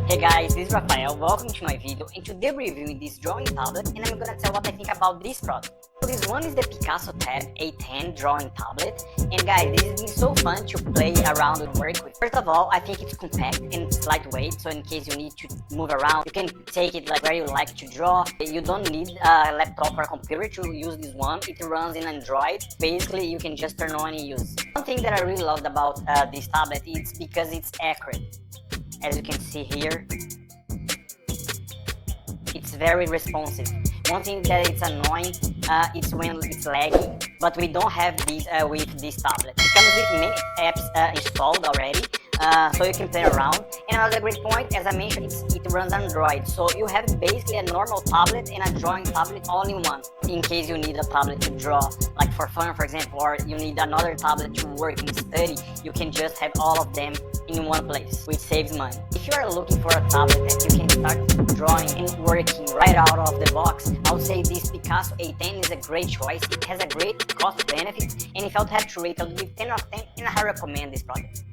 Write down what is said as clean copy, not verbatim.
Hey guys, this is Rafael, welcome to my video, and today we're reviewing this drawing tablet and I'm gonna tell what I think about this product. So this one is the Picasso Tab A10 drawing tablet, and guys, this has been so fun to play around and work with. First of all, I think it's compact and it's lightweight, so in case you need to move around, you can take it like where you like to draw. You don't need a laptop or a computer to use this one. It runs in Android. Basically, you can just turn on and use. One thing that I really loved about this tablet is because it's accurate. As you can see here, it's very responsive. One thing that it's annoying is when it's lagging, but we don't have this with this tablet. It comes with many apps installed already, so you can play around. And another great point, as I mentioned, it runs Android, so you have basically a normal tablet and a drawing tablet all in one. In case you need a tablet to draw, like for fun, for example, or you need another tablet to work and study, you can just have all of them in one place, which saves money. If you are looking for a tablet that you can start drawing and working right out of the box, I would say this Picasso A10 is a great choice. It has a great cost benefit, and if I would have to rate, I would give 10 out of 10, and I recommend this product.